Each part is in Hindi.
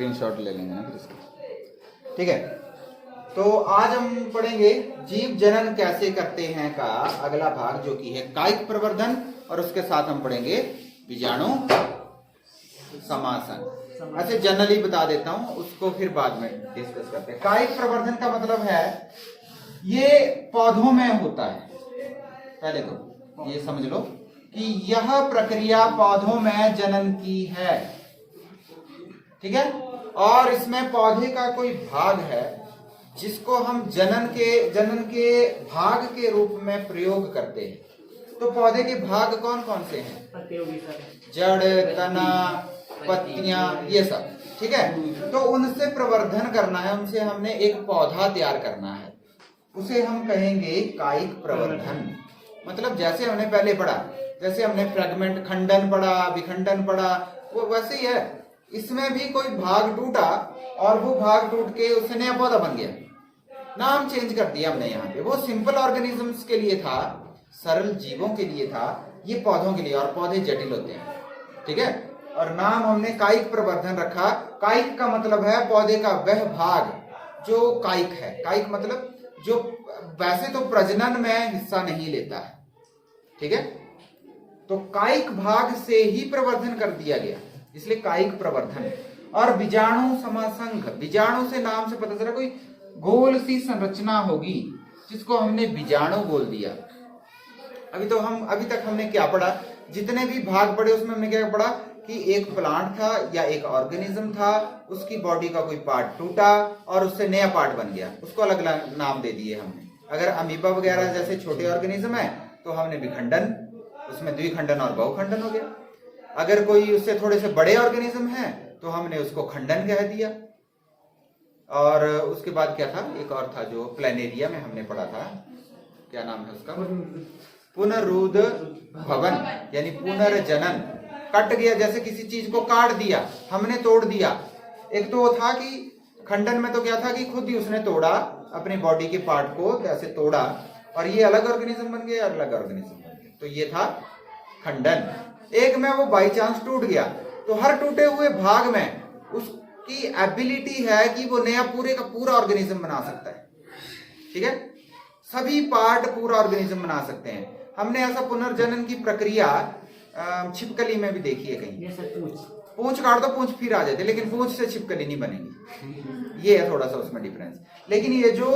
स्क्रीनशॉट ले लेंगे ना फिर इसका। ठीक है, तो आज हम पढ़ेंगे जीव जनन कैसे करते हैं का अगला भाग, जो कि है कायिक प्रवर्धन, और उसके साथ हम पढ़ेंगे बीजाणु समासन। ऐसे जनरली बता देता हूं, उसको फिर बाद में डिस्कस करते हैं। कायिक प्रवर्धन का मतलब है ये पौधों में होता है। पहले तो ये समझ लो कि यह प्रक्रिया पौधों में जनन की है, ठीक है। और इसमें पौधे का कोई भाग है जिसको हम जनन के भाग के रूप में प्रयोग करते हैं। तो पौधे के भाग कौन कौन से हैं? जड़, तना, पत्तियां, ये सब, ठीक है। तो उनसे प्रवर्धन करना है, उनसे हमने एक पौधा तैयार करना है, उसे हम कहेंगे कायिक प्रवर्धन। मतलब जैसे हमने पहले पढ़ा, जैसे हमने फ्रेगमेंट खंडन पढ़ा, विखंडन पढ़ा, वो वैसे ही है। इसमें भी कोई भाग टूटा और वो भाग टूट के उससे नया पौधा बन गया, नाम चेंज कर दिया हमने यहाँ पे। वो सिंपल ऑर्गेनिजम्स के लिए था, सरल जीवों के लिए था, ये पौधों के लिए, और पौधे जटिल होते हैं, ठीक है। और नाम हमने कायिक प्रवर्धन रखा। कायिक का मतलब है पौधे का वह भाग जो कायिक है। कायिक मतलब जो वैसे तो प्रजनन में हिस्सा नहीं लेता है, ठीक है। तो कायिक भाग से ही प्रवर्धन कर दिया गया, इसलिए कायिक प्रवर्धन। और बीजाणु समासंघ, बीजाणु से नाम से पता चला कोई गोल सी संरचना होगी जिसको हमने बीजाणु बोल दिया। अभी तक हमने क्या पढ़ा, जितने भी भाग पढ़े उसमें हमने क्या पढ़ा कि एक प्लांट था या एक ऑर्गेनिज्म था, उसकी बॉडी का कोई पार्ट टूटा और उससे नया पार्ट बन गया, उसको अलग अलग नाम दे दिए हमने। अगर अमीबा वगैरह जैसे छोटे ऑर्गेनिज्म है तो हमने विखंडन, उसमें द्विखंडन और बहुखंडन हो गया। अगर कोई उससे थोड़े से बड़े ऑर्गेनिज्म है तो हमने उसको खंडन कह दिया। और उसके बाद क्या था, एक और था जो प्लेनेरिया में हमने पढ़ा था, क्या नाम है उसका, पुनरुद भवन, यानी पुनर्जनन। कट गया, जैसे किसी चीज को काट दिया, हमने तोड़ दिया। एक तो वो था कि खंडन में तो क्या था कि खुद ही उसने तोड़ा, अपने बॉडी के पार्ट को ऐसे तोड़ा और ये अलग ऑर्गेनिज्म बन गया, अलग ऑर्गेनिज्म बन गया, तो ये था खंडन। एक में वो बाई चांस टूट गया, तो हर टूटे हुए भाग में उसकी एबिलिटी है कि वो नया पूरे का पूरा ऑर्गेनिज्म बना सकता है, ठीक है। सभी पार्ट पूरा ऑर्गेनिज्म बना सकते हैं। हमने ऐसा पुनर्जनन की प्रक्रिया छिपकली में भी देखी है कहीं। पूंछ काट दो, पूंछ फिर आ जाती है, लेकिन पूंछ से छिपकली नहीं बनेगी, ये है थोड़ा सा उसमें डिफरेंस। लेकिन ये जो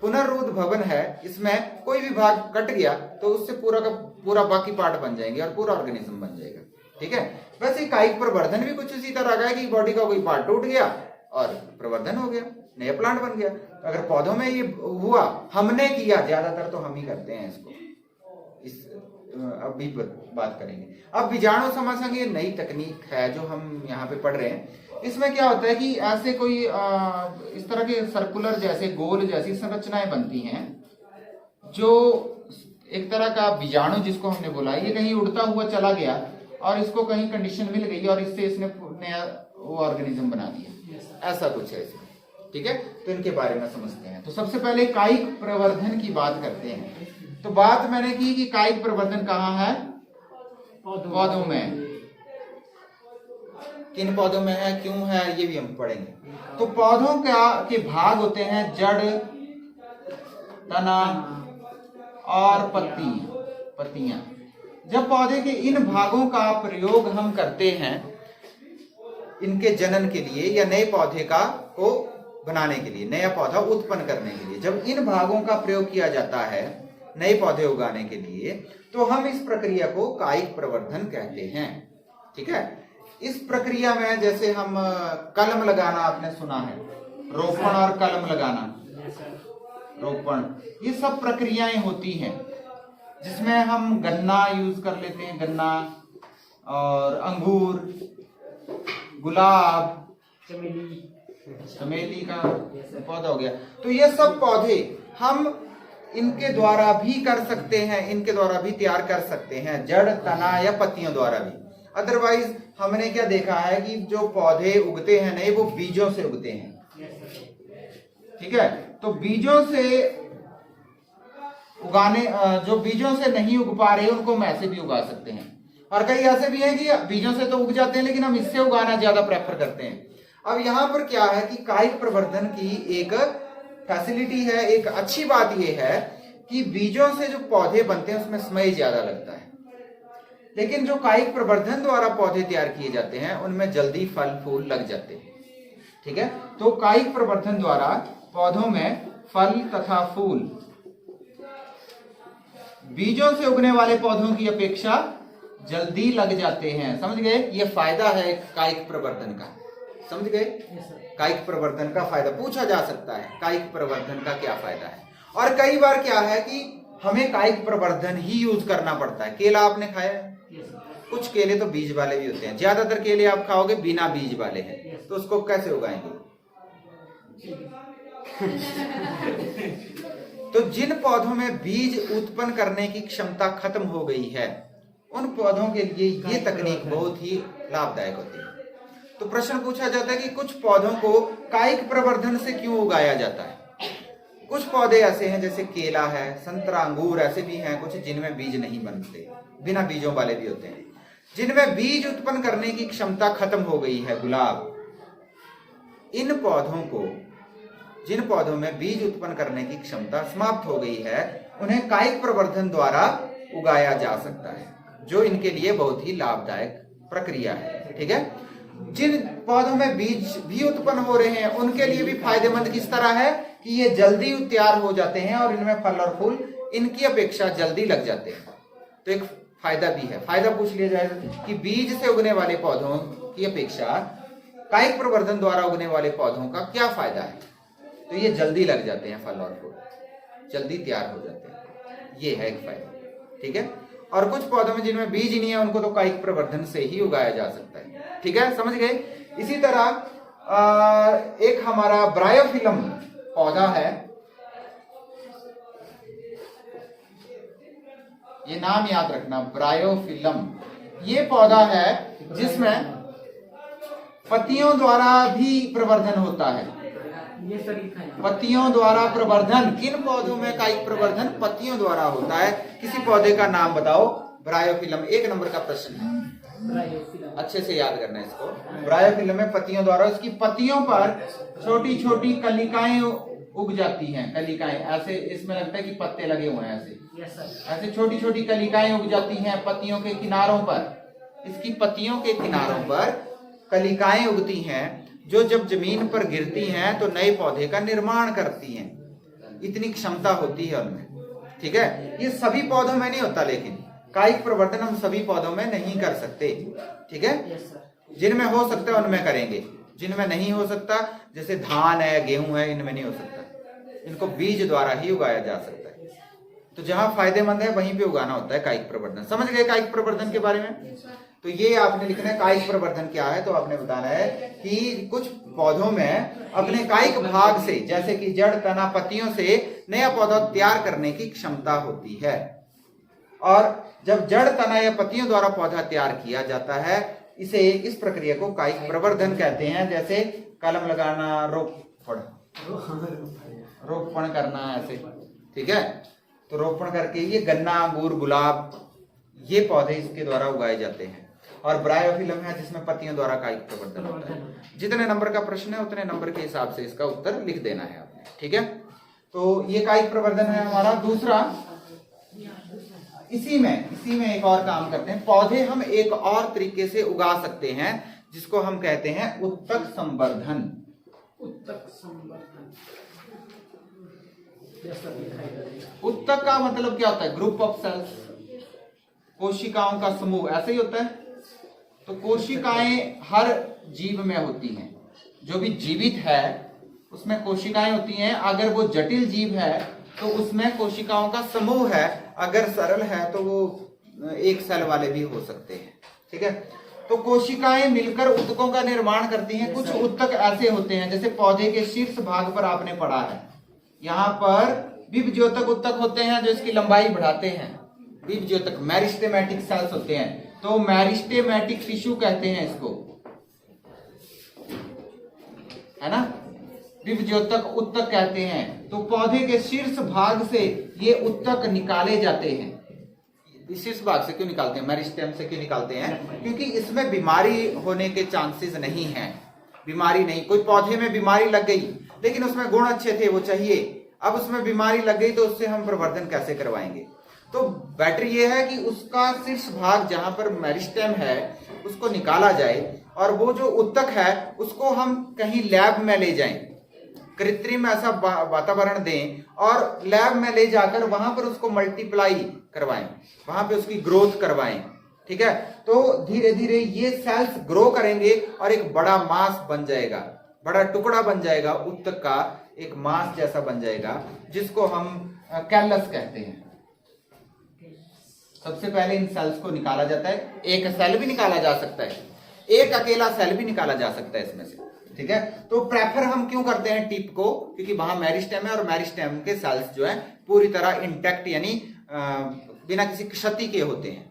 पुनरुद भवन है, इसमें कोई भी भाग कट गया तो उससे पूरा का पूरा बाकी पार्ट बन जाएंगे और पूरा ऑर्गेनिज्म बन जाएगा, ठीक है। वैसे कायिक प्रवर्धन भी कुछ इसी तरह का है कि बॉडी का कोई पार्ट टूट गया और प्रवर्धन हो गया, नया प्लांट बन गया। अगर पौधों में ये हुआ, हमने किया, ज्यादातर तो हम ही करते हैं इसको, इस अभी बात करेंगे। अब बीजाणु समासंघ ये नई तकनीक है जो हम यहाँ पे पढ़ रहे हैं। इसमें क्या होता है कि ऐसे कोई इस तरह के सर्कुलर जैसे गोल जैसी संरचनाएं बनती हैं, जो एक तरह का बीजाणु जिसको हमने बोला, ये कहीं उड़ता हुआ चला गया और इसको कहीं कंडीशन मिल गई और इससे इसने नया वो ऑर्गेनिज्म बना दिया, ऐसा कुछ है इसमें, ठीक है। तो इनके बारे में समझते हैं। तो सबसे पहले कायिक प्रवर्धन की बात करते हैं। तो बात मैंने की कि कायिक प्रवर्धन कहाँ है, पौधों में। किन पौधों में है, क्यों है, ये भी हम पढ़ेंगे। तो पौधों के भाग होते हैं जड़, तना और पत्तियां। जब पौधे के इन भागों का प्रयोग हम करते हैं इनके जनन के लिए या नए पौधे को बनाने के लिए, नया पौधा उत्पन्न करने के लिए, जब इन भागों का प्रयोग किया जाता है नए पौधे उगाने के लिए, तो हम इस प्रक्रिया को कायिक प्रवर्धन कहते हैं, ठीक है। इस प्रक्रिया में जैसे हम कलम लगाना आपने सुना है, रोपण और कलम लगाना, रोपण, ये सब प्रक्रियाएं होती हैं जिसमें हम गन्ना यूज कर लेते हैं, गन्ना और अंगूर, गुलाब, चमेली का पौधा हो गया। तो ये सब पौधे हम इनके द्वारा भी कर सकते हैं, इनके द्वारा भी तैयार कर सकते हैं, जड़, तना या पत्तियों द्वारा भी। अदरवाइज हमने क्या देखा है कि जो पौधे उगते हैं नए, वो बीजों से उगते हैं, ठीक है। तो बीजों से उगाने, जो बीजों से नहीं उग पा रहे उनको हम ऐसे भी उगा सकते हैं। और कई ऐसे भी हैं कि बीजों से तो उग जाते हैं लेकिन हम इससे उगाना ज्यादा प्रेफर करते हैं। अब यहाँ पर क्या है कि कायिक प्रवर्धन की एक फैसिलिटी है, एक अच्छी बात यह है कि बीजों से जो पौधे बनते हैं उसमें समय ज्यादा लगता है, लेकिन जो कायिक प्रवर्धन द्वारा पौधे तैयार किए जाते हैं उनमें जल्दी फल फूल लग जाते हैं। ठीक है, तो कायिक प्रवर्धन द्वारा पौधों में फल तथा फूल बीजों से उगने वाले पौधों की अपेक्षा जल्दी लग जाते हैं। समझ गए? ये फायदा है कायिक प्रवर्धन का। समझ गए? कायिक प्रवर्धन का फायदा पूछा जा सकता है, कायिक प्रवर्धन का क्या फायदा है। और कई बार क्या है कि हमें कायिक प्रवर्धन ही यूज करना पड़ता है। केला आपने खाया है? कुछ केले तो बीज वाले भी होते हैं, ज्यादातर केले आप खाओगे बिना बीज वाले हैं, तो उसको कैसे उगाएंगे? तो जिन पौधों में बीज उत्पन्न करने की क्षमता खत्म हो गई है उन पौधों के लिए ये तकनीक बहुत ही लाभदायक होती है। तो प्रश्न पूछा जाता है कि कुछ पौधों को कायिक प्रवर्धन से क्यों उगाया जाता है? कुछ पौधे ऐसे हैं जैसे केला है, संतरा, अंगूर, ऐसे भी हैं कुछ जिनमें बीज नहीं बनते, बिना बीजों वाले भी होते हैं। जिनमें बीज उत्पन्न करने की क्षमता खत्म हो गई है, गुलाब, इन पौधों को, जिन पौधों में बीज उत्पन्न करने की क्षमता समाप्त हो गई है उन्हें कायिक प्रवर्धन द्वारा उगाया जा सकता है, जो इनके लिए बहुत ही लाभदायक प्रक्रिया है। ठीक है, जिन पौधों में बीज भी उत्पन्न हो रहे हैं उनके लिए भी फायदेमंद किस तरह है कि ये जल्दी तैयार हो जाते हैं और इनमें फल और फूल इनकी अपेक्षा जल्दी लग जाते हैं। तो एक फायदा भी है। फायदा पूछ लिया जाए कि बीज से उगने वाले पौधों की अपेक्षा कायिक प्रवर्धन द्वारा उगने वाले पौधों का क्या फायदा है? तो ये जल्दी लग जाते हैं, फल और फूल जल्दी तैयार हो जाते हैं, ये है एक फायदा। ठीक है, और कुछ पौधों में जिनमें बीज नहीं है उनको तो कायिक प्रवर्धन से ही उगाया जा सकता है। ठीक है, समझ गए? इसी तरह एक हमारा ब्रायोफिलम पौधा है, ये नाम याद रखना, ब्रायोफिलम। ये पौधा है जिसमें पत्तियों द्वारा भी प्रवर्धन होता है। पत्तियों द्वारा प्रवर्धन, किन पौधों में कायिक प्रवर्धन पत्तियों द्वारा होता है? किसी पौधे का नाम बताओ। ब्रायोफिलम 1 नंबर का प्रश्न है, अच्छे से याद करना है इसको। ब्रायोफिलम में पत्तियों द्वारा, इसकी पत्तियों पर छोटी छोटी कलिकाएं उग जाती हैं। कलिकाएं ऐसे, इसमें लगता है कि पत्ते लगे हुए हैं, ऐसे छोटी छोटी कलिकाएं उग जाती हैं पत्तियों के किनारों पर। इसकी पत्तियों के किनारों पर कलिकाएं उगती हैं जो जब जमीन पर गिरती हैं तो नए पौधे का निर्माण करती हैं। इतनी क्षमता होती है उनमें। ठीक है, ये सभी पौधों में नहीं होता, लेकिन कायिक प्रवर्धन हम सभी पौधों में नहीं कर सकते। ठीक है, जिनमें हो सकता है उनमें करेंगे, जिनमें नहीं हो सकता जैसे धान है, गेहूं है, इनमें नहीं हो सकता, इनको बीज द्वारा ही उगाया जा सकता है। तो जहां फायदेमंद है वहीं पे उगाना होता है कायिक प्रवर्धन। समझ गए कायिक प्रवर्धन के बारे में? तो ये आपने लिखना है कायिक प्रवर्धन क्या है, तो आपने बताना है कि कुछ पौधों में अपने कायिक भाग से, जैसे कि जड़, तना, पत्तियों से नया पौधा तैयार करने की क्षमता होती है। और जब जड़, तना या पत्तियों द्वारा पौधा तैयार किया जाता है, इसे, इस प्रक्रिया को कायिक प्रवर्धन कहते हैं। जैसे कलम लगाना, रोपण करना, ऐसे। ठीक है, तो रोपण करके ये गन्ना, अंगूर, गुलाब, ये पौधे इसके द्वारा उगाए जाते हैं। और ब्रायोफिलम है जिसमें पत्तियों द्वारा कायिक प्रवर्धन होता है। जितने नंबर का प्रश्न है उतने नंबर के हिसाब से इसका उत्तर लिख देना है आपने। ठीक है, तो ये कायिक प्रवर्धन है हमारा। दूसरा, इसी में एक और काम करते हैं। पौधे हम एक और तरीके से उगा सकते हैं जिसको हम कहते हैं उत्तक संवर्धन। उत्तक का मतलब क्या होता है? ग्रुप ऑफ सेल्स, कोशिकाओं का समूह, ऐसे ही होता है। तो कोशिकाएं हर जीव में होती हैं, जो भी जीवित है उसमें कोशिकाएं होती हैं। अगर वो जटिल जीव है तो उसमें कोशिकाओं का समूह है, अगर सरल है तो वो एक सेल वाले भी हो सकते हैं। ठीक है, तो कोशिकाएं मिलकर उत्तकों का निर्माण करती हैं। कुछ उत्तक ऐसे होते हैं, जैसे पौधे के शीर्ष भाग पर आपने पढ़ा है, यहाँ पर बीजोतक उत्तक होते हैं जो इसकी लंबाई बढ़ाते हैं। बीजोतक मेरिस्टेमेटिक सेल्स होते हैं, तो मेरिस्टेमेटिक टिश्यू कहते हैं इसको, है ना। बीजोतक उत्तक कहते हैं। तो पौधे के शीर्ष भाग से ये उत्तक निकाले जाते हैं। शीर्ष भाग से क्यों निकालते हैं? मेरिस्टेम से क्यों निकालते हैं? क्योंकि इसमें बीमारी होने के चांसेस नहीं हैं। बीमारी नहीं, कोई पौधे में बीमारी लग गई लेकिन उसमें गुण अच्छे थे, वो चाहिए, अब उसमें बीमारी लग गई तो उससे हम प्रवर्धन कैसे करवाएंगे? तो बेटर ये है कि उसका शीर्ष भाग जहां पर मेरिस्टेम है उसको निकाला जाए और वो जो उत्तक है उसको हम कहीं लैब में ले जाएं, कृत्रिम ऐसा वातावरण दें और लैब में ले जाकर वहां पर उसको मल्टीप्लाई करवाएं, वहां पे उसकी ग्रोथ करवाएं। ठीक है, तो धीरे धीरे ये सेल्स ग्रो करेंगे और एक बड़ा मास बन जाएगा, बड़ा टुकड़ा बन जाएगा, उत्तक का एक मास जैसा बन जाएगा, जिसको हम कैलस कहते हैं। सबसे पहले इन सेल्स को निकाला जाता है, एक सेल भी निकाला जा सकता है, एक अकेला सेल भी निकाला जा सकता है इसमें से। ठीक है, तो प्रेफर हम क्यों करते हैं टिप को? क्योंकि वहां मेरिस्टेम है और मेरिस्टेम के सेल्स जो है पूरी तरह इंटैक्ट यानी बिना किसी क्षति के होते हैं।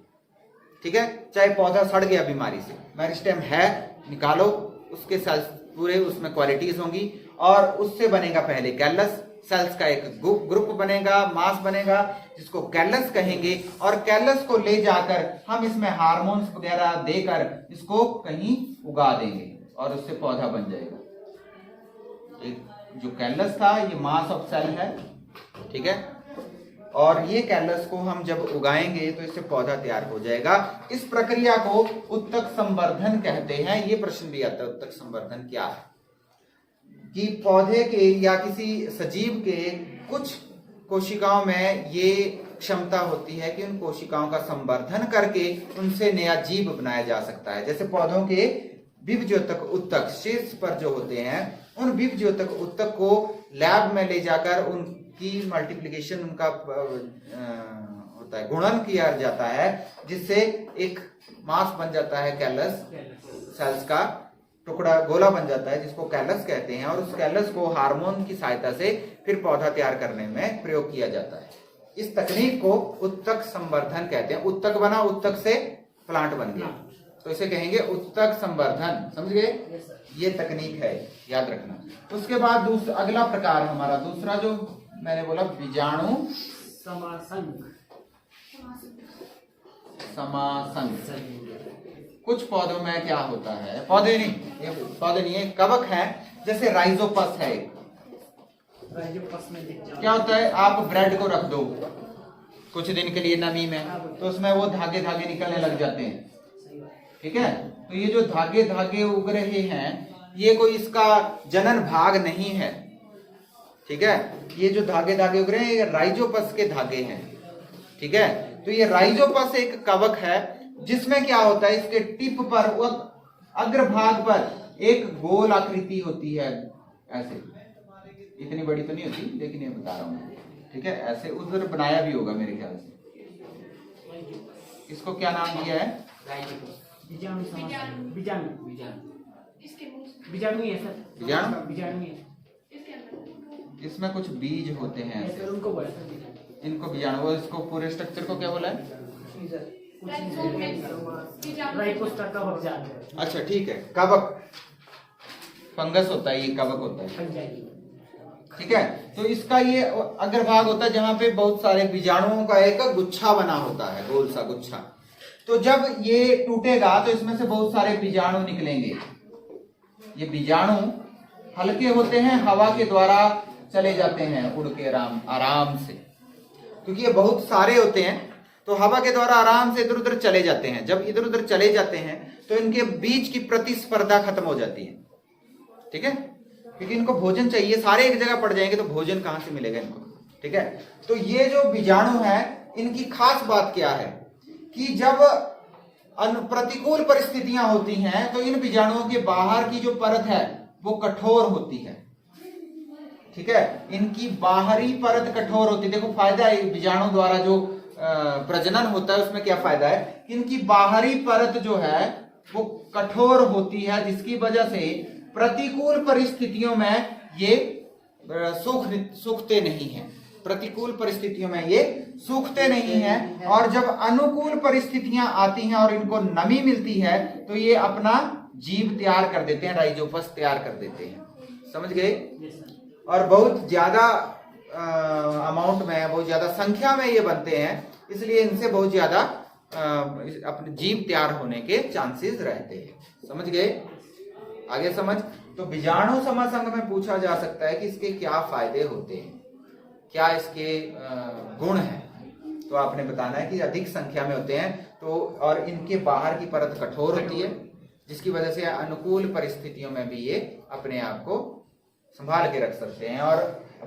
ठीक है, चाहे पौधा सड़ गया बीमारी से, मेरिस्टेम है, निकालो, उसके सेल्स पूरे उसमें क्वालिटीज होंगी और उससे बनेगा पहले कैलस, सेल्स का एक ग्रुप बनेगा, मास बनेगा, जिसको कैलस कहेंगे और कैलस को ले जाकर हम इसमें हार्मोन्स वगैरह देकर इसको कहीं उगा देंगे और उससे पौधा बन जाएगा। एक जो कैलस था ये मास ऑफ सेल है। ठीक है, और ये कैलस को हम जब उगाएंगे तो इससे पौधा तैयार हो जाएगा। इस प्रक्रिया को उत्तक संवर्धन कहते हैं। ये प्रश्न भी आता है, उत्तक संवर्धन क्या है? कि पौधे के या किसी सजीव के कुछ कोशिकाओं में ये क्षमता होती है कि उन कोशिकाओं का संवर्धन करके उनसे नया जीव बनाया जा सकता है। जैसे पौधों के बीजोतक उत्तक शीर्ष पर जो होते हैं, उन बीजोतक उत्तक को लैब में ले जाकर उनकी मल्टीप्लिकेशन, उनका होता है, गुणन किया जाता है, जिससे एक मास बन जाता है, कैलस, सेल्स का टुकड़ा गोला बन जाता है, जिसको कैलस कहते हैं। और उस कैलस को हार्मोन की सहायता से फिर पौधा तैयार करने में प्रयोग किया जाता है। इस तकनीक को उत्तक संवर्धन कहते हैं। उत्तक बना, उत्तक से प्लांट बन गया, तो इसे कहेंगे उत्तक संवर्धन। समझ गए? ये तकनीक है, याद रखना। उसके बाद अगला प्रकार हमारा दूसरा जो मैंने बोला, बीजाणु समासंग। कुछ पौधों में क्या होता है, पौधे नहीं, ये पौधे नहीं है, कवक है, जैसे राइजोपस है। राइजोपस में क्या होता है, आप ब्रेड को रख दो कुछ दिन के लिए नमी में, तो उसमें वो धागे धागे निकलने लग जाते हैं। ठीक है, तो ये जो धागे धागे उग रहे हैं, ये कोई इसका जनन भाग नहीं है। ठीक है, ये जो धागे धागे उग रहे हैं ये राइजोपस के धागे हैं। ठीक है, तो ये राइजोपस एक कवक है जिसमें क्या होता है, इसके टिप पर, अग्रभाग पर एक गोल आकृति होती है, ऐसे, इतनी बड़ी तो नहीं होती लेकिन ये बता रहा हूं। ठीक है, ऐसे उधर बनाया भी होगा मेरे ख्याल से। इसको क्या नाम दिया है? बीजाणु है सर, बीजाणु है। इसमें कुछ बीज होते हैं ऐसे, इनको बीजाणु, और इसको पूरे स्ट्रक्चर को क्या बोला है? अच्छा ठीक है, कवक, फंगस होता है, ये कवक होता है। ठीक है, तो इसका ये अग्रभाग होता है जहां पे बहुत सारे बीजाणुओं का एक गुच्छा बना होता है, गोल सा गुच्छा। तो जब ये टूटेगा तो इसमें से बहुत सारे बीजाणु निकलेंगे। ये बीजाणु हल्के होते हैं, हवा के द्वारा चले जाते हैं उड़ के आराम से, क्योंकि ये बहुत सारे होते हैं तो हवा के द्वारा आराम से इधर उधर चले जाते हैं। जब इधर उधर चले जाते हैं तो इनके बीच की प्रतिस्पर्धा खत्म हो जाती है। ठीक है, क्योंकि इनको भोजन चाहिए, सारे एक जगह पड़ जाएंगे तो भोजन कहां से मिलेगा इनको? ठीक है, तो ये जो बीजाणु है, इनकी खास बात क्या है कि जब प्रतिकूल परिस्थितियां होती हैं तो इन बीजाणुओं के बाहर की जो परत है वो कठोर होती है। ठीक है, इनकी बाहरी परत कठोर होती है। देखो फायदा है बीजाणु द्वारा जो प्रजनन होता है, उसमें क्या फायदा है, इनकी बाहरी परत जो है वो कठोर होती है, जिसकी वजह से प्रतिकूल परिस्थितियों में ये सूखते नहीं हैं। प्रतिकूल परिस्थितियों में ये सूखते नहीं हैं, और जब अनुकूल परिस्थितियां आती हैं और इनको नमी मिलती है तो ये अपना जीव तैयार कर देते हैं, राइजोपस तैयार कर देते हैं। समझ गए? और बहुत ज्यादा अमाउंट में, बहुत ज्यादा संख्या में ये बनते हैं, इसलिए इनसे बहुत ज्यादा अपने जीव तैयार होने के चांसेस रहते हैं। समझ गए? आगे समझ। तो बीजाणु समासंग में पूछा जा सकता है कि इसके क्या फायदे होते हैं, क्या इसके गुण हैं। तो आपने बताना है कि अधिक संख्या में होते हैं तो, और इनके बाहर की परत कठोर होती है, जिसकी वजह से अनुकूल परिस्थितियों में भी ये अपने आप को संभाल के रख सकते हैं, और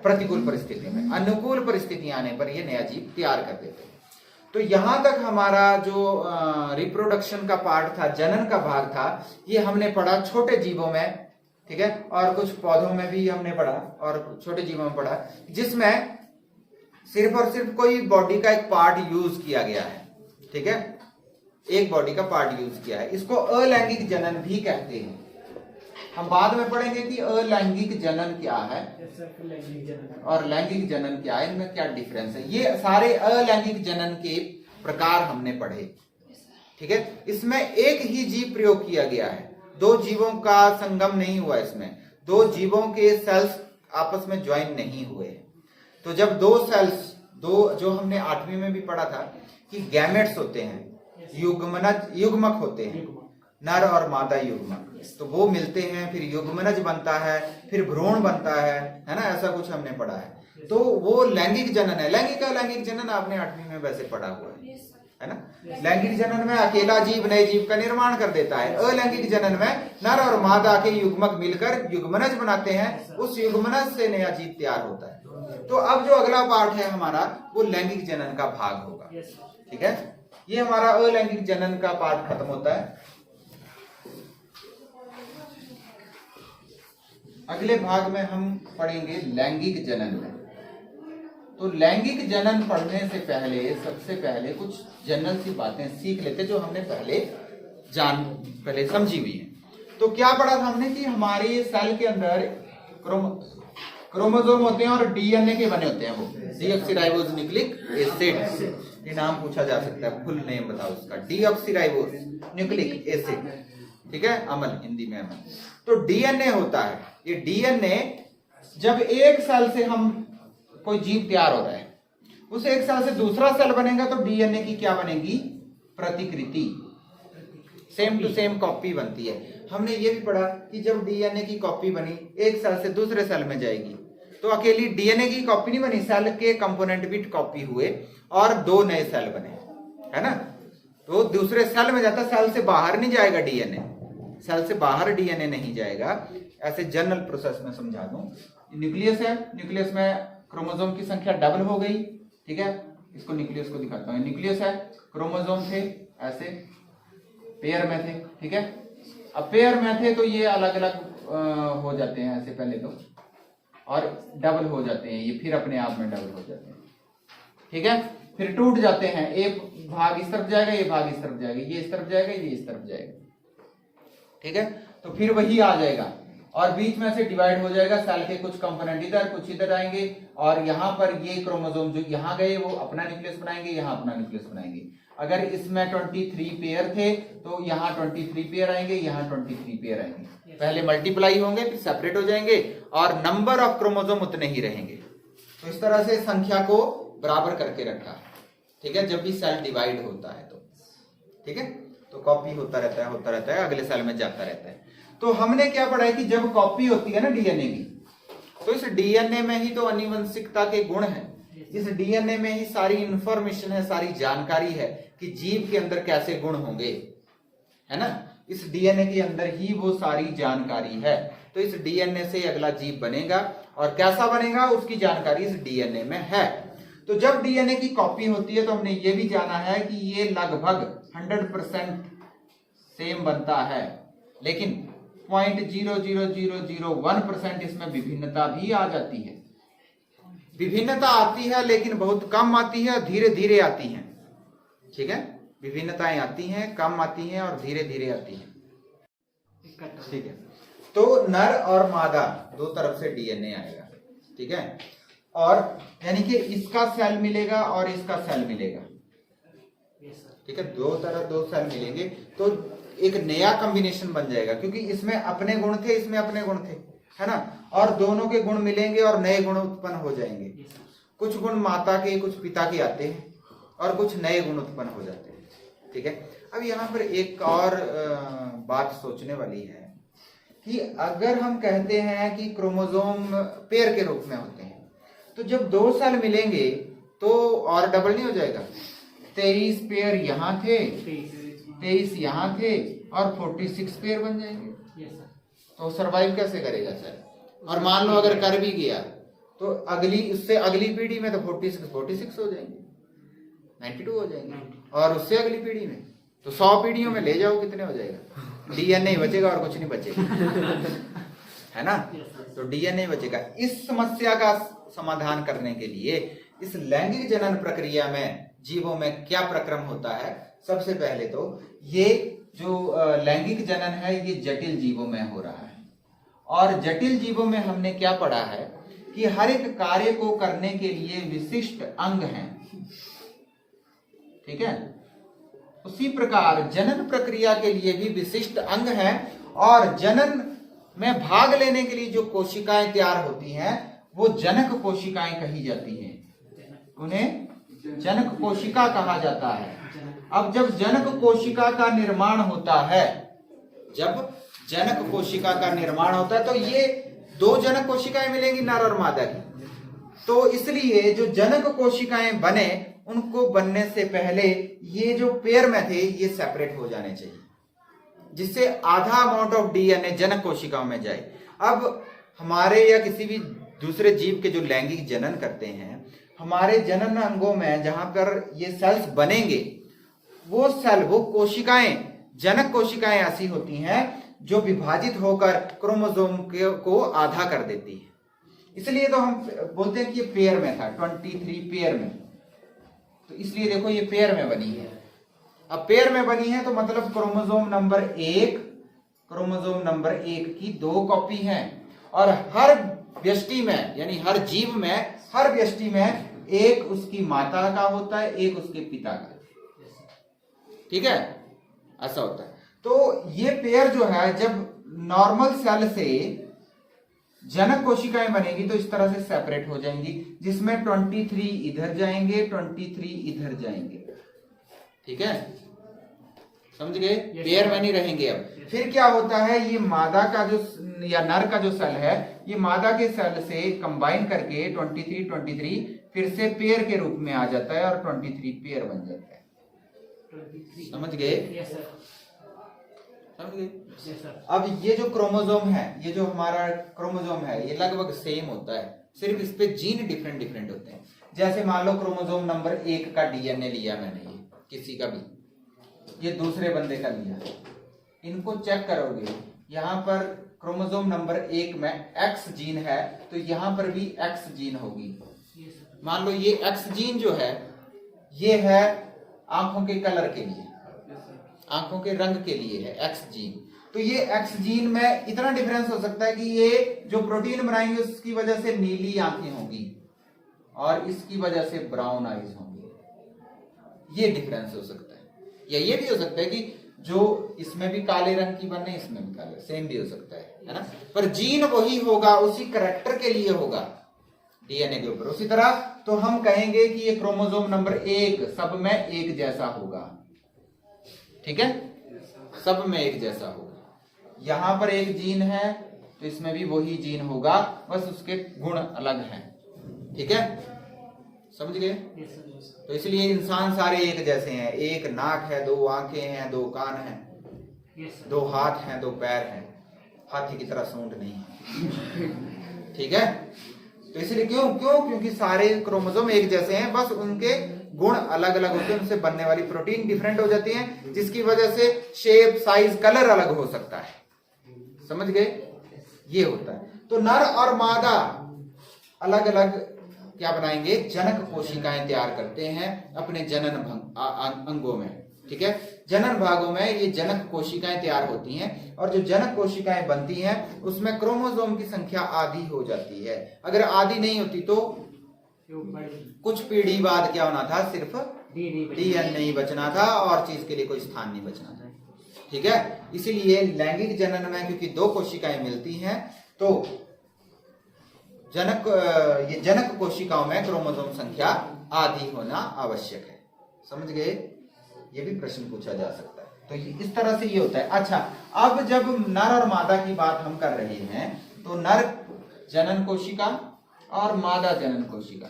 प्रतिकूल परिस्थितियों में, अनुकूल परिस्थितियां आने पर ये नया जीव तैयार कर देते हैं। तो यहां तक हमारा जो रिप्रोडक्शन का पार्ट था, जनन का भाग था, ये हमने पढ़ा छोटे जीवों में, ठीक है, और कुछ पौधों में भी हमने पढ़ा और छोटे जीवों में पढ़ा, जिसमें सिर्फ और सिर्फ कोई बॉडी का एक पार्ट यूज किया गया है, ठीक है, एक बॉडी का पार्ट यूज किया है। इसको अलैंगिक जनन भी कहते हैं। हम बाद में पढ़ेंगे कि अलैंगिक जनन क्या है और लैंगिक जनन क्या है, इनमें क्या डिफरेंस है। ये सारे अलैंगिक जनन के प्रकार हमने पढ़े, ठीक है। इसमें एक ही जीव प्रयोग किया गया है, दो जीवों का संगम नहीं हुआ, इसमें दो जीवों के सेल्स आपस में ज्वाइन नहीं हुए। तो जब दो सेल्स, दो, जो हमने 8वीं में भी पढ़ा था कि गैमेट्स होते हैं, युग्मक होते हैं, नर और मादा युग्मक, तो वो मिलते हैं, फिर युग्मनज बनता है, फिर भ्रूण बनता है ना, ऐसा कुछ हमने पढ़ा है। तो वो लैंगिक जनन है। लैंगिक जनन आपने 8वीं में वैसे पढ़ा हुआ है ना। लैंगिक जनन में अकेला जीव नए जीव का निर्माण कर देता है। अलैंगिक जनन में नर और मादा के युग्मक मिलकर युग्मनज बनाते हैं, उस युग्मनज से नया जीव तैयार होता है। तो अब जो अगला पार्ट है हमारा, वो लैंगिक जनन का भाग होगा, ठीक है। ये हमारा अलैंगिक जनन का पार्ट खत्म होता है। अगले भाग में हम पढ़ेंगे लैंगिक जनन में। तो लैंगिक जनन पढ़ने से पहले सबसे पहले कुछ जनरल सी बातें सीख लेते जो हमने पहले समझी हुई है। तो क्या पढ़ा था हमने कि हमारे सेल के अंदर क्रोमोसोम होते हैं और डीएनए के बने होते हैं, वो डीऑक्सीराइबोज न्यूक्लिक एसिड, ये नाम पूछा जा सकता है, फुल नेम बताओ उसका, डीऑक्सीराइबोज न्यूक्लिक एसिड, ठीक है, अमल, हिंदी में अमल। तो डीएनए होता है, ये डीएनए जब एक सेल से हम कोई जीव तैयार हो रहा है, उस एक सेल से दूसरा सेल बनेगा तो डीएनए की क्या बनेगी, प्रतिकृति, सेम टू सेम कॉपी बनती है। हमने ये भी पढ़ा कि जब डीएनए की कॉपी बनी, एक सेल से दूसरे सेल में जाएगी, तो अकेली डीएनए की कॉपी नहीं बनी, सेल के कंपोनेंट भी कॉपी हुए और दो नए सेल बने, है ना। तो दूसरे सेल में जाता, सेल से बाहर नहीं जाएगा डीएनए, सेल से बाहर डीएनए नहीं जाएगा। ऐसे जनरल प्रोसेस में समझा दूं, न्यूक्लियस है, न्यूक्लियस में क्रोमोसोम की संख्या डबल हो गई, ठीक है, इसको न्यूक्लियस को दिखाता हूं। न्यूक्लियस है, क्रोमोसोम थे ऐसे पेयर में थे, ठीक है। अब पेयर में थे तो ये अलग अलग हो जाते हैं ऐसे पहले तो, और डबल हो जाते हैं ये, फिर अपने आप में डबल हो जाते हैं, ठीक है। फिर टूट जाते हैं, एक भाग इस तरफ जाएगा, ये भाग इस तरफ जाएगा, ये इस तरफ जाएगा, ये इस तरफ जाएगा, ठीक है। तो फिर वही आ जाएगा और बीच में से डिवाइड हो जाएगा, सेल के कुछ कंपोनेंट इधर कुछ इधर आएंगे, और यहाँ पर ये क्रोमोसोम जो यहाँ गए वो अपना न्यूक्लियस बनाएंगे, यहाँ अपना न्यूक्लियस बनाएंगे। अगर इसमें 23 पेयर थे तो यहाँ 23 पेयर आएंगे, यहाँ 23 पेयर आएंगे। पहले मल्टीप्लाई होंगे, फिर सेपरेट हो जाएंगे, और नंबर ऑफ क्रोमोसोम उतने ही रहेंगे। तो इस तरह से संख्या को बराबर करके रखा, ठीक है, जब भी सेल डिवाइड होता है तो, ठीक है। तो कॉपी होता रहता है, अगले सेल में जाता रहता है। तो हमने क्या पढ़ा है कि जब कॉपी होती है ना डीएनए की, तो इस डीएनए में ही तो आनुवंशिकता के गुण हैं, इस डीएनए में ही सारी इंफॉर्मेशन है, सारी जानकारी है कि जीव के अंदर कैसे गुण होंगे, है ना। इस डीएनए के अंदर ही वो सारी जानकारी है। तो इस डीएनए से अगला जीव बनेगा, और कैसा बनेगा उसकी जानकारी इस डीएनए में है। तो जब डीएनए की कॉपी होती है तो हमने ये भी जाना है कि ये लगभग 100% सेम बनता है, लेकिन 0.00001% इसमें विभिन्नता भी आ जाती है। विभिन्नता आती है लेकिन बहुत कम आती है, धीरे धीरे आती है, ठीक है। विभिन्नताएं आती हैं, कम आती हैं और धीरे धीरे आती हैं, ठीक है। तो नर और मादा दो तरफ से डीएनए आएगा, ठीक है, और यानी कि इसका सेल मिलेगा और इसका सेल मिलेगा, ठीक है, दो सेल मिलेंगे तो एक नया कॉम्बिनेशन बन जाएगा, क्योंकि इसमें अपने गुण थे, इसमें अपने गुण थे, है ना, और दोनों के गुण मिलेंगे और नए गुण उत्पन्न हो जाएंगे। कुछ गुण माता के कुछ पिता के आते हैं और कुछ नए गुण उत्पन्न हो जाते हैं, ठीक है। अब यहाँ पर एक और बात सोचने वाली है कि अगर हम कहते हैं कि क्रोमोसोम पेयर के रूप में होते हैं, तो जब दो सेल मिलेंगे तो और डबल नहीं हो जाएगा? 23 पेयर यहाँ थे, 23 यहाँ थे और 46 पेयर बन जाएंगे। Yes sir. तो सरवाइव कैसे करेगा सर? और मान लो अगर कर भी गया तो उससे अगली पीढ़ी में तो 46 हो जाएंगे, 92 हो जाएंगे, और उससे अगली पीढ़ी में तो 100 पीढ़ियों में ले जाओ, कितने हो जाएगा? डीएनए ही बचेगा और कुछ नहीं बचेगा, है ना? तो डीएनए बचेगा। इस समस्या का समाधान करने के लिए इस लैंगिक जनन प्रक्रिया में जीवों में क्या प्रक्रम होता है? सबसे पहले तो ये जो लैंगिक जनन है ये जटिल जीवों में हो रहा है, और जटिल जीवों में हमने क्या पढ़ा है कि हर एक कार्य को करने के लिए विशिष्ट अंग हैं, ठीक है? उसी प्रकार जनन प्रक्रिया के लिए भी विशिष्ट अंग हैं, और जनन में भाग लेने के लिए जो कोशिकाएं तैयार होती हैं वो जनक कोशिकाएं कही जाती हैं, उन्हें जनक कोशिका कहा जाता है। अब जब जनक कोशिका का निर्माण होता है, जब जनक कोशिका का निर्माण होता है तो ये दो जनक कोशिकाएं मिलेंगी, नर और मादा की। तो इसलिए जो जनक कोशिकाएं बने, उनको बनने से पहले ये जो पेयर में थे ये सेपरेट हो जाने चाहिए, जिससे आधा अमाउंट ऑफ डीएनए जनक कोशिकाओं में जाए। अब हमारे या किसी भी दूसरे जीव के जो लैंगिक जनन करते हैं, हमारे जनन अंगों में जहां पर ये सेल्स बनेंगे, वो सेल, वो कोशिकाएं, जनक कोशिकाएं ऐसी होती हैं जो विभाजित होकर क्रोमोसोम को आधा कर देती है। इसलिए तो हम बोलते हैं कि ये पेयर में था, 23 पेयर में। तो इसलिए देखो ये पेयर में बनी है। अब पेयर में बनी है तो मतलब क्रोमोसोम नंबर 1 क्रोमोसोम नंबर 1 की 2 कॉपी है, और हर व्यष्टि में, यानी हर जीव में, हर व्यष्टि में एक उसकी माता का होता है, एक उसके पिता का, ठीक है? ऐसा होता है। तो ये पेयर जो है, जब नॉर्मल सेल से जनक कोशिकाएं बनेगी तो इस तरह से सेपरेट हो जाएंगी, जिसमें 23 इधर जाएंगे, 23 इधर जाएंगे, ठीक है? समझ गए? पेयर में नहीं रहेंगे। अब फिर क्या होता है, ये मादा का जो या नर का जो सेल है, ये मादा के सेल से कंबाइन करके 23 फिर से पेयर के रूप में आ जाता है और 23 पेयर बन जाता है। समझ गए? Yes sir. समझ गए? Yes sir. अब ये जो क्रोमोसोम है, ये जो हमारा क्रोमोसोम है, ये लगभग सेम होता है, सिर्फ इस पे जीन डिफरेंट डिफरेंट होते हैं। जैसे मान लो क्रोमोसोम नंबर 1 का डीएनए लिया मैंने, ये किसी का भी, ये दूसरे बंदे का लिया, इनको चेक करोगे, यहाँ पर क्रोमोसोम नंबर 1 में एक्स जीन है तो यहाँ पर भी एक्स जीन होगी। मान लो ये एक्स जीन जो है, ये है आंखों के कलर के लिए, आंखों के रंग के लिए है एक्स जीन। तो ये एक्स जीन में इतना डिफरेंस हो सकता है कि ये जो प्रोटीन बनाएंगे उसकी वजह से नीली आंखें होंगी और इसकी वजह से ब्राउन आईज होंगी। ये डिफरेंस हो सकता है। या ये भी हो सकता है कि जो इसमें भी काले रंग की बने, इसमें भी काले, सेम भी हो सकता है ना? पर जीन वही होगा, उसी कैरेक्टर के लिए होगा डीएनए के ऊपर। उसी तरह तो हम कहेंगे कि ये क्रोमोसोम नंबर 1 सब में एक जैसा होगा, ठीक है? सब में एक जैसा होगा। यहां पर एक जीन है तो इसमें भी वही जीन होगा, बस उसके गुण अलग हैं, ठीक है? समझ गए? तो इसलिए इंसान सारे एक जैसे हैं। एक नाक है, 2 आंखें हैं, 2 कान हैं, 2 हाथ हैं, 2 पैर हैं, हाथी की तरह सूंड नहीं है, ठीक है? तो इसलिए क्योंकि सारे क्रोमोसोम एक जैसे हैं, बस उनके गुण अलग अलग होते हैं, उनसे बनने वाली प्रोटीन डिफरेंट हो जाती है, जिसकी वजह से शेप, साइज, कलर अलग हो सकता है। समझ गए? ये होता है। तो नर और मादा अलग अलग क्या बनाएंगे? जनक कोशिकाएं तैयार करते हैं अपने जनन अंगों में, ठीक है? जनन भागों में ये जनक कोशिकाएं तैयार होती हैं, और जो जनक कोशिकाएं बनती हैं उसमें क्रोमोसोम की संख्या आधी हो जाती है। अगर आधी नहीं होती तो कुछ पीढ़ी बाद क्या होना था? सिर्फ डीएनए ही बचना था और चीज के लिए कोई स्थान नहीं बचना था, ठीक है? इसीलिए लैंगिक जनन में क्योंकि 2 कोशिकाएं मिलती हैं तो ये जनक कोशिकाओं में क्रोमोसोम संख्या आधी होना आवश्यक है। समझ गए? ये भी प्रश्न पूछा जा सकता है। तो इस तरह से ये होता है। अच्छा, अब जब नर और मादा की बात हम कर रहे हैं तो नर जनन कोशिका और मादा जनन कोशिका,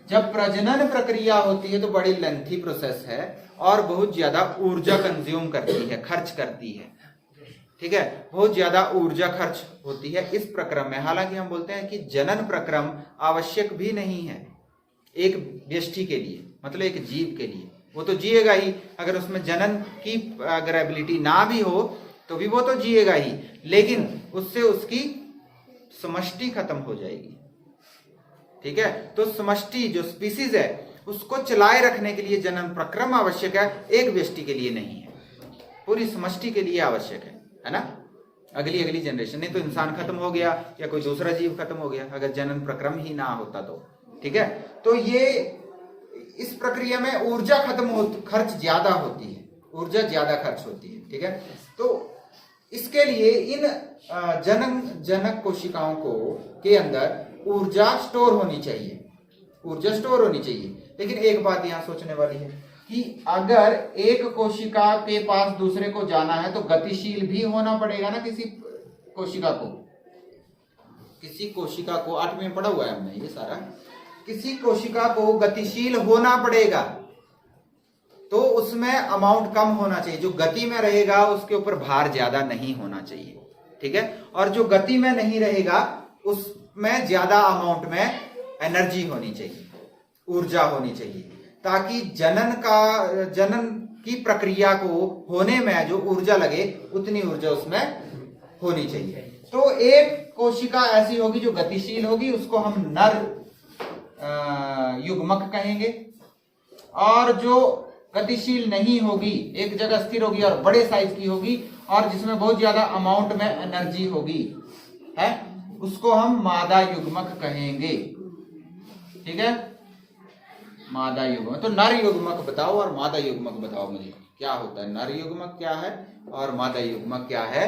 जब प्रजनन प्रक्रिया होती है तो बड़ी लेंथी प्रोसेस है और बहुत ज्यादा ऊर्जा कंज्यूम करती है, खर्च करती है। ठीक है, बहुत ज्यादा ऊर्जा खर्च होती है इस प्रक्रम में। हालांकि हम बोलते हैं कि जनन प्रक्रम आवश्यक भी नहीं है एक व्यष्टि के लिए, मतलब एक जीव के लिए। वो तो जिएगा ही, अगर उसमें जनन की अगर एबिलिटी ना भी हो तो भी वो तो जिएगा ही, लेकिन उससे उसकी समष्टि खत्म हो जाएगी। ठीक है, तो समष्टि जो स्पीसीज है उसको चलाए रखने के लिए जनन प्रक्रम आवश्यक है, एक व्यष्टि के लिए नहीं है, पूरी समष्टि के लिए आवश्यक है ना। अगली जनरेशन, नहीं तो इंसान खत्म हो गया या कोई दूसरा जीव खत्म हो गया अगर जनन प्रक्रम ही ना होता तो। ठीक है, तो ये इस प्रक्रिया में ऊर्जा खर्च ज्यादा होती है, ऊर्जा ज्यादा खर्च होती है। ठीक है, तो इसके लिए इन जनक कोशिकाओं को के अंदर ऊर्जा स्टोर होनी चाहिए, ऊर्जा स्टोर होनी चाहिए। लेकिन एक बात यहाँ सोचने वाली है कि अगर एक कोशिका के पास दूसरे को जाना है तो गतिशील भी होना पड़ेगा ना किसी कोशिका को। किसी कोशिका को 8वीं में पढ़ा हुआ है हमने ये सारा, किसी कोशिका को गतिशील होना पड़ेगा तो उसमें अमाउंट कम होना चाहिए, जो गति में रहेगा उसके ऊपर भार ज्यादा नहीं होना चाहिए। ठीक है, और जो गति में नहीं रहेगा उसमें ज्यादा अमाउंट में एनर्जी होनी चाहिए, ऊर्जा होनी चाहिए, ताकि जनन की प्रक्रिया को होने में जो ऊर्जा लगे उतनी ऊर्जा उसमें होनी चाहिए। तो एक कोशिका ऐसी होगी जो गतिशील होगी, उसको हम नर युग्मक कहेंगे, और जो गतिशील नहीं होगी, एक जगह स्थिर होगी और बड़े साइज की होगी और जिसमें बहुत ज्यादा अमाउंट में एनर्जी होगी है, उसको हम मादा युग्मक कहेंगे। ठीक है, मादा युग्मक। तो नर युग्मक बताओ और मादा युग्मक बताओ मुझे, क्या होता है नर युग्मक क्या है और मादा युग्मक क्या है?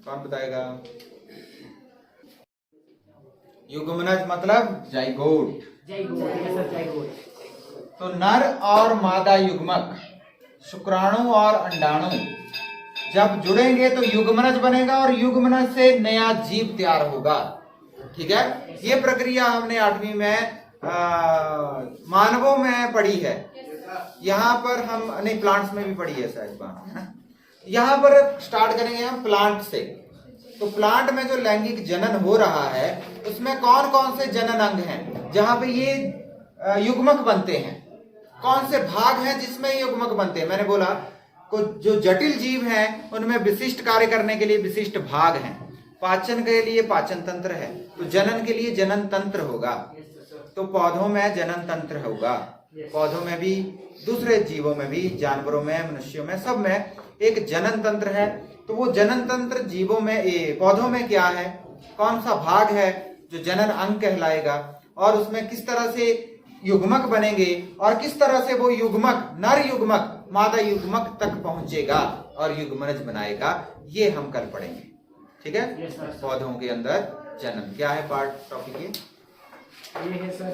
कौन बताएगा? युग्मनज मतलब जाइगोट। तो नर और मादा युग्मक, शुक्राणु और अंडाणु जब जुड़ेंगे तो युग्मनज बनेगा और युग्मनज से नया जीव तैयार होगा। ठीक है, ये प्रक्रिया हमने 8वीं में मानवों में पढ़ी है, यहाँ पर हम नहीं प्लांट्स में भी पढ़ी है शायद बात। यहाँ पर स्टार्ट करेंगे हम प्लांट से। तो प्लांट में जो लैंगिक जनन हो रहा है उसमें कौन कौन से जनन अंग हैं जहां पे ये युग्मक बनते हैं, कौन से भाग हैं जिसमें युग्मक बनते हैं? मैंने बोला जो जटिल जीव हैं उनमें विशिष्ट कार्य करने के लिए विशिष्ट भाग हैं। पाचन के लिए पाचन तंत्र है, तो जनन के लिए जनन तंत्र होगा। तो पौधों में जनन तंत्र होगा, पौधों में भी, दूसरे जीवों में भी, जानवरों में, मनुष्यों में, सब में एक जनन तंत्र है। तो वो जनन तंत्र जीवों में, पौधों में क्या है, कौन सा भाग है जो जनन अंग कहलाएगा, और उसमें किस तरह से युग्मक बनेंगे और किस तरह से वो युग्मक, नर युग्मक मादा युग्मक तक पहुंचेगा और युग्मनज बनाएगा, ये हम कल पढ़ेंगे। ठीक है, पौधों के अंदर जनन क्या है, पार्ट टॉपिक ये है सर।